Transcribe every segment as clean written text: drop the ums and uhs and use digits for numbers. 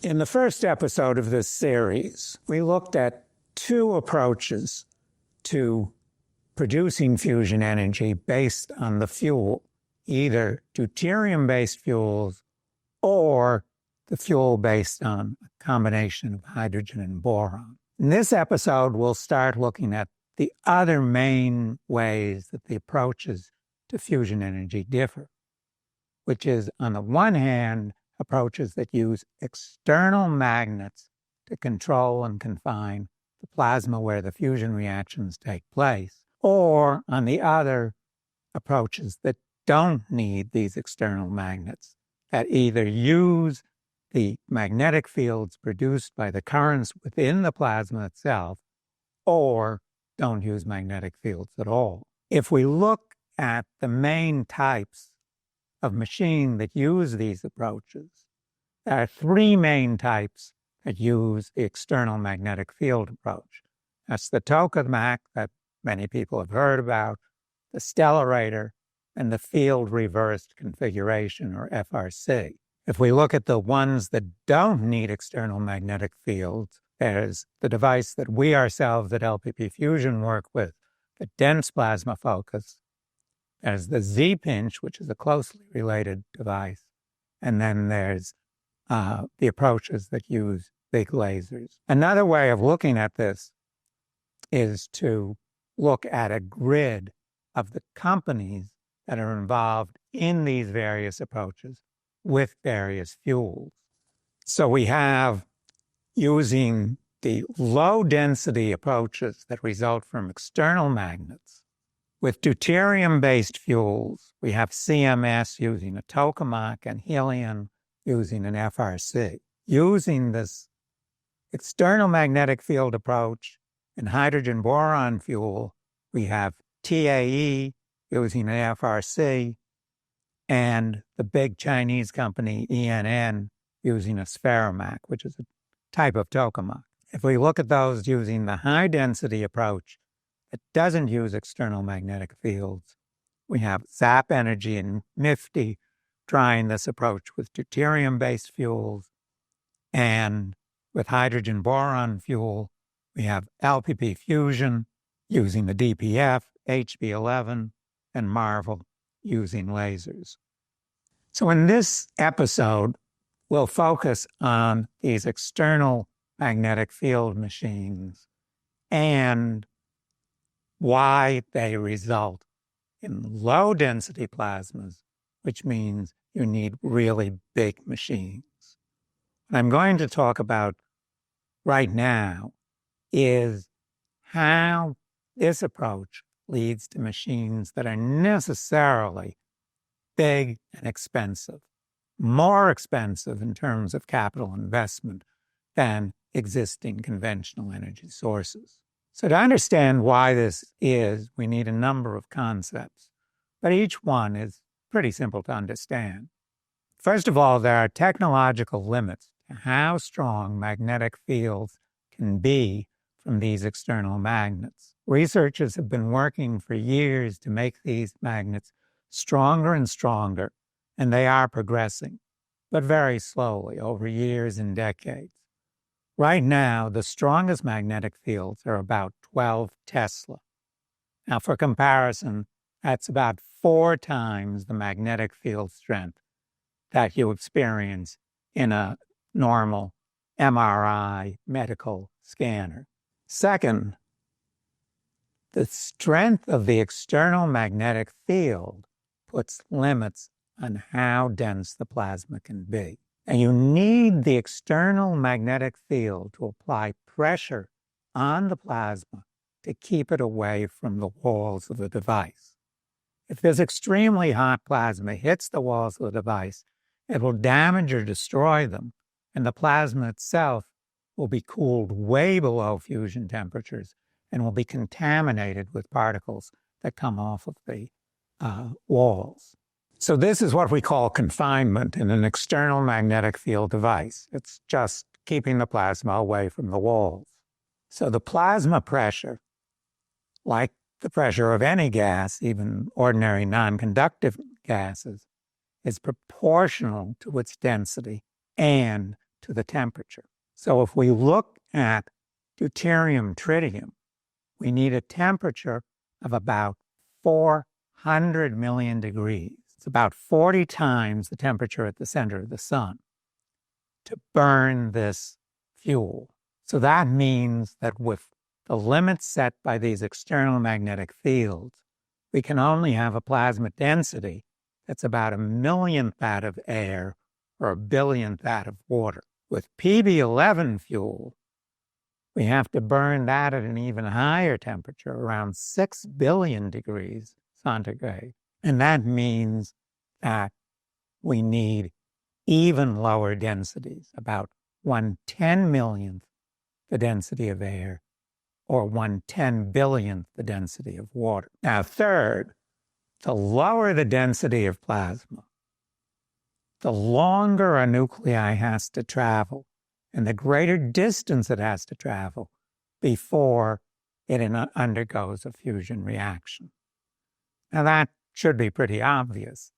In the first episode of this series, we looked at two approaches to producing fusion energy based on the fuel, either deuterium-based fuels or the fuel based on a combination of hydrogen and boron. In this episode, we'll start looking at the other main ways that the approaches to fusion energy differ, which is, on the one hand, approaches that use external magnets to control and confine the plasma where the fusion reactions take place, or, on the other, approaches that don't need these external magnets, that either use the magnetic fields produced by the currents within the plasma itself, or don't use magnetic fields at all. If we look at the main types of machine that use these approaches, there are three main types that use the external magnetic field approach. That's the tokamak that many people have heard about, the stellarator, and the field reversed configuration, or FRC. If we look at the ones that don't need external magnetic fields, there's the device that we ourselves at LPPFusion work with, the dense plasma focus. There's the Z-pinch, which is a closely related device. And then there's the approaches that use big lasers. Another way of looking at this is to look at a grid of the companies that are involved in these various approaches with various fuels. So we have, using the low-density approaches that result from external magnets, with deuterium-based fuels, we have CMS using a tokamak and helium using an FRC. Using this external magnetic field approach and hydrogen-boron fuel, we have TAE using an FRC and the big Chinese company ENN using a spheromak, which is a type of tokamak. If we look at those using the high-density approach, it doesn't use external magnetic fields. We have ZAP Energy and MIFTY trying this approach with deuterium-based fuels, and with hydrogen-boron fuel, we have LPPFusion using the DPF, HB11, and Marvel using lasers. So in this episode, we'll focus on these external magnetic field machines and why they result in low-density plasmas, which means you need really big machines. What I'm going to talk about right now is how this approach leads to machines that are necessarily big and expensive, more expensive in terms of capital investment than existing conventional energy sources. So to understand why this is, we need a number of concepts, but each one is pretty simple to understand. First of all, there are technological limits to how strong magnetic fields can be from these external magnets. Researchers have been working for years to make these magnets stronger and stronger, and they are progressing, but very slowly over years and decades. Right now, the strongest magnetic fields are about 12 Tesla. Now, for comparison, that's about 4 times the magnetic field strength that you experience in a normal MRI medical scanner. Second, the strength of the external magnetic field puts limits on how dense the plasma can be. And you need the external magnetic field to apply pressure on the plasma to keep it away from the walls of the device. If this extremely hot plasma hits the walls of the device, it will damage or destroy them, and the plasma itself will be cooled way below fusion temperatures and will be contaminated with particles that come off of the walls. So this is what we call confinement in an external magnetic field device. It's just keeping the plasma away from the walls. So the plasma pressure, like the pressure of any gas, even ordinary non-conductive gases, is proportional to its density and to to the temperature. So if we look at deuterium-tritium, we need a temperature of about 400 million degrees. It's about 40 times the temperature at the center of the sun to burn this fuel. So that means that with the limits set by these external magnetic fields, we can only have a plasma density that's about 1/1,000,000th that of air or 1/1000,000th that of water. With PB11 fuel, we have to burn that at an even higher temperature, around 6 billion degrees centigrade. And that means that we need even lower densities, about 1/10,000,000th the density of air or 1/10,000,000,000th the density of water. Now, third, the lower the density of plasma, the longer a nuclei has to travel and the greater distance it has to travel before it undergoes a fusion reaction. Now, that should be pretty obvious.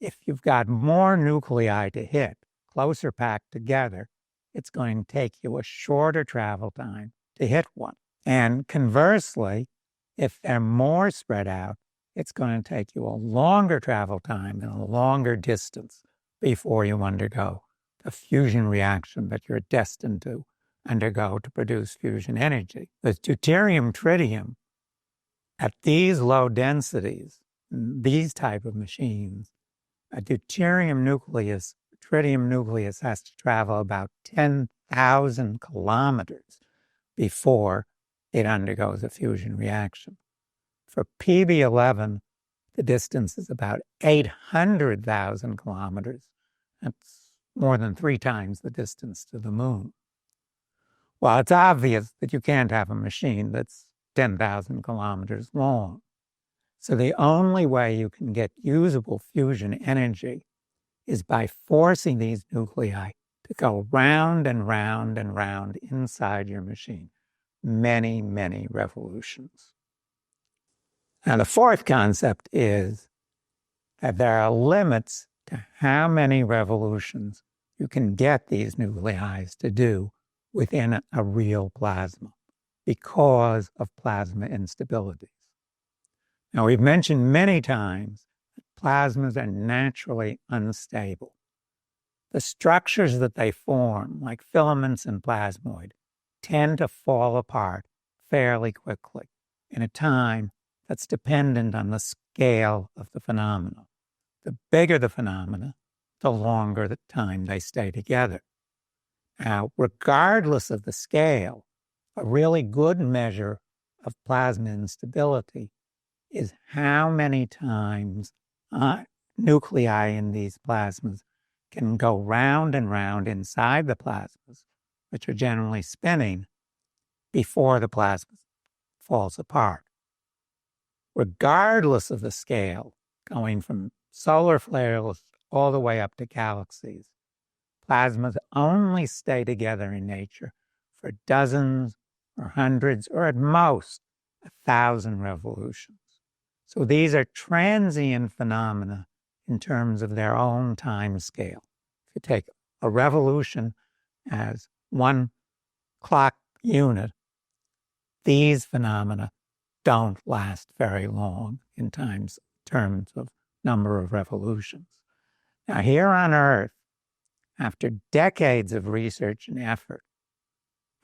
If you've got more nuclei to hit, closer packed together, it's going to take you a shorter travel time to hit one. And conversely, if they're more spread out, it's going to take you a longer travel time and a longer distance before you undergo the fusion reaction that you're destined to undergo to produce fusion energy. With deuterium-tritium, at these low densities, these type of machines, a tritium nucleus has to travel about 10,000 kilometers before it undergoes a fusion reaction. For PB11, the distance is about 800,000 kilometers. That's more than 3 times the distance to the moon. Well, it's obvious that you can't have a machine that's 10,000 kilometers long. So the only way you can get usable fusion energy is by forcing these nuclei to go round and round and round inside your machine. Many, many revolutions. Now, the fourth concept is that there are limits to how many revolutions you can get these nuclei to do within a real plasma because of plasma instabilities. Now, we've mentioned many times that plasmas are naturally unstable. The structures that they form, like filaments and plasmoid, tend to fall apart fairly quickly in a time that's dependent on the scale of the phenomena. The bigger the phenomena, the longer the time they stay together. Now, regardless of the scale, a really good measure of plasma instability is how many times nuclei in these plasmas can go round and round inside the plasmas, which are generally spinning, before the plasma falls apart. Regardless of the scale, going from solar flares all the way up to galaxies, plasmas only stay together in nature for dozens or hundreds or at most 1,000 revolutions. So these are transient phenomena in terms of their own time scale. If you take a revolution as one clock unit, these phenomena don't last very long in terms of number of revolutions. Now, here on Earth, after decades of research and effort,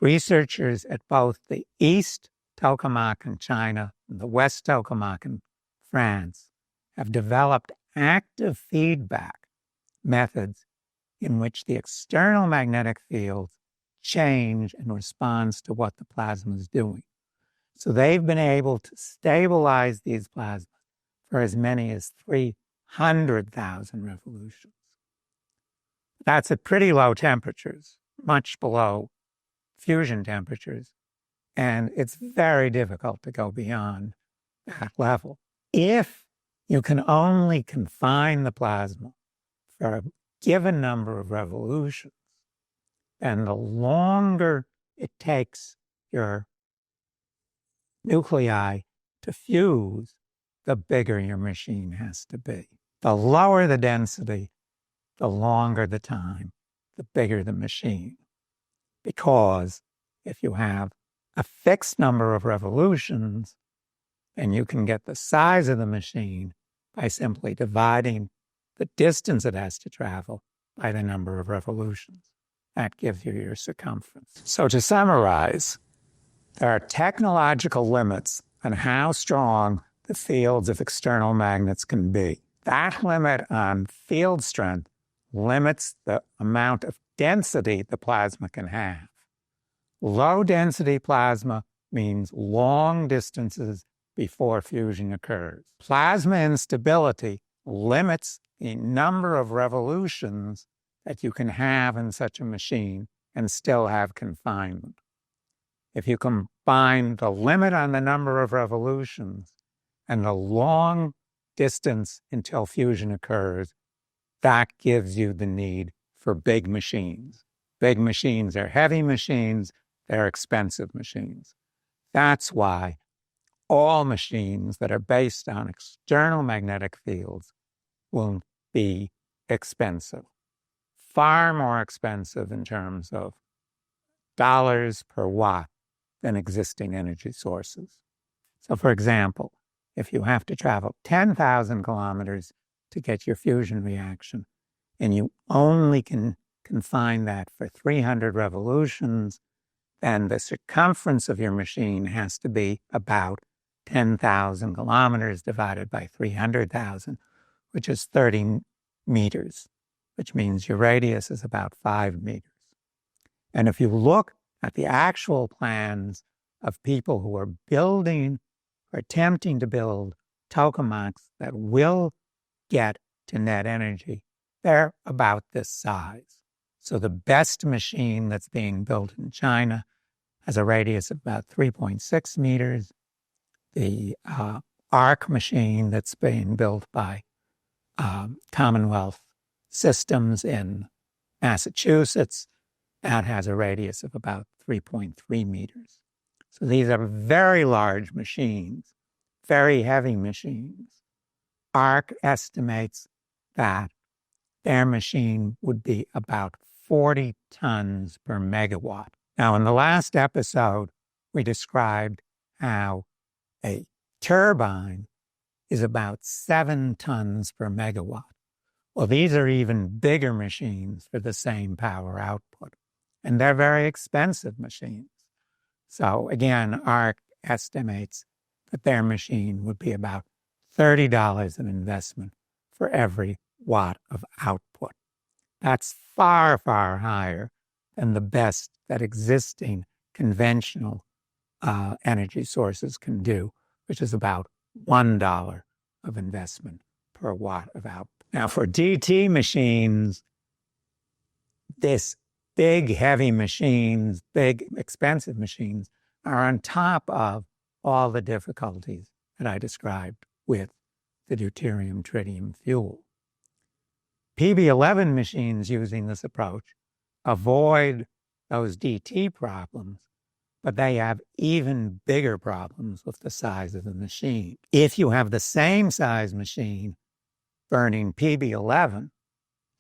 researchers at both the East Tokamak in China and the West Tokamak in France have developed active feedback methods in which the external magnetic fields change in response to what the plasma is doing. So they've been able to stabilize these plasmas for as many as 300,000 revolutions. That's at pretty low temperatures, much below fusion temperatures, and it's very difficult to go beyond that level. If you can only confine the plasma for a given number of revolutions, then the longer it takes your nuclei to fuse, the bigger your machine has to be. The lower the density, the longer the time the bigger the machine. Because if you have a fixed number of revolutions, then you can get the size of the machine by simply dividing the distance it has to travel by the number of revolutions. That gives you your circumference. So to summarize, there are technological limits on how strong the fields of external magnets can be. That limit on field strength limits the amount of density the plasma can have. Low density plasma means long distances before fusion occurs. Plasma instability limits the number of revolutions that you can have in such a machine and still have confinement. If you combine the limit on the number of revolutions and the long distance until fusion occurs, that gives you the need for big machines. Big machines are heavy machines, they're expensive machines. That's why all machines that are based on external magnetic fields will be expensive. Far more expensive in terms of dollars per watt than existing energy sources. So for example, if you have to travel 10,000 kilometers to get your fusion reaction, and you only can confine that for 300 revolutions, then the circumference of your machine has to be about 10,000 kilometers divided by 300,000, which is 30 meters, which means your radius is about 5 meters. And if you look at the actual plans of people who are building or attempting to build tokamaks that will get to net energy, they're about this size. So the best machine that's being built in China has a radius of about 3.6 meters. The ARC machine that's being built by Commonwealth Systems in Massachusetts, that has a radius of about 3.3 meters. So these are very large machines, very heavy machines. ARC estimates that their machine would be about 40 tons per megawatt. Now, in the last episode, we described how a turbine is about 7 tons per megawatt. Well, these are even bigger machines for the same power output, and they're very expensive machines. So again, ARC estimates that their machine would be about $30 of investment for every watt of output. That's far, far higher than the best that existing conventional energy sources can do, which is about $1 of investment per watt of output. Now, for DT machines, this big, heavy machines, big, expensive machines are on top of all the difficulties that I described with the deuterium-tritium fuel. PB11 machines using this approach avoid those DT problems, but they have even bigger problems with the size of the machine. If you have the same size machine burning PB11,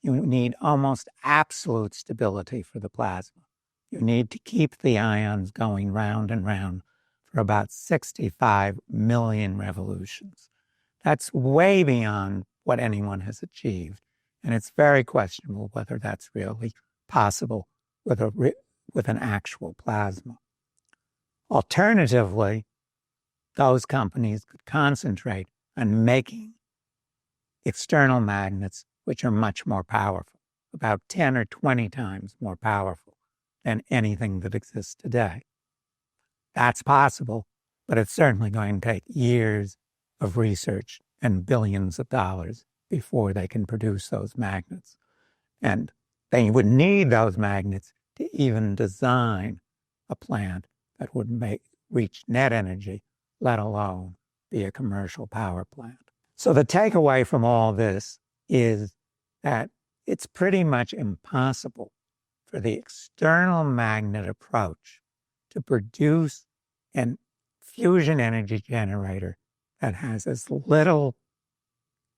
you need almost absolute stability for the plasma. You need to keep the ions going round and round for about 65 million revolutions. That's way beyond what anyone has achieved, and it's very questionable whether that's really possible with an actual plasma. Alternatively, those companies could concentrate on making external magnets which are much more powerful, about 10 or 20 times more powerful than anything that exists today. That's possible, but it's certainly going to take years of research and billions of dollars before they can produce those magnets. And they would need those magnets to even design a plant that would reach net energy, let alone be a commercial power plant. So the takeaway from all this is that it's pretty much impossible for the external magnet approach to produce a fusion energy generator that has as little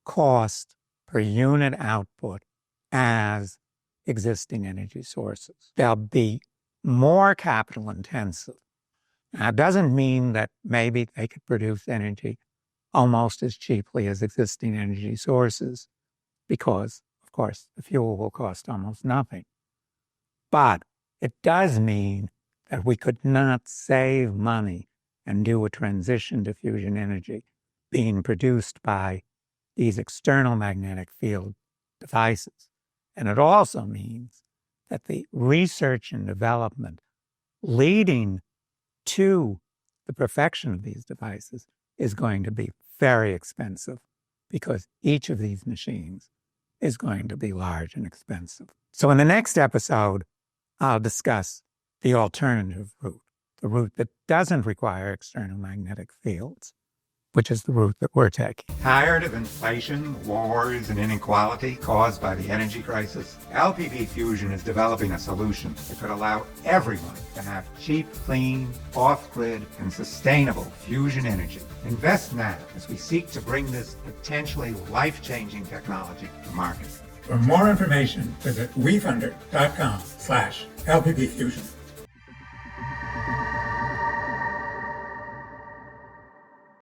cost per unit output as existing energy sources. They'll be more capital intensive. Now, it doesn't mean that maybe they could produce energy almost as cheaply as existing energy sources, because, of course, the fuel will cost almost nothing. But it does mean that we could not save money and do a transition to fusion energy being produced by these external magnetic field devices. And it also means that the research and development leading to the perfection of these devices is going to be very expensive, because each of these machines is going to be large and expensive. So in the next episode, I'll discuss the alternative route, the route that doesn't require external magnetic fields, which is the route that we're taking. Tired of inflation, wars, and inequality caused by the energy crisis? LPPFusion is developing a solution that could allow everyone to have cheap, clean, off-grid, and sustainable fusion energy. Invest now as we seek to bring this potentially life-changing technology to market. For more information, visit wefunder.com/LPPFusion.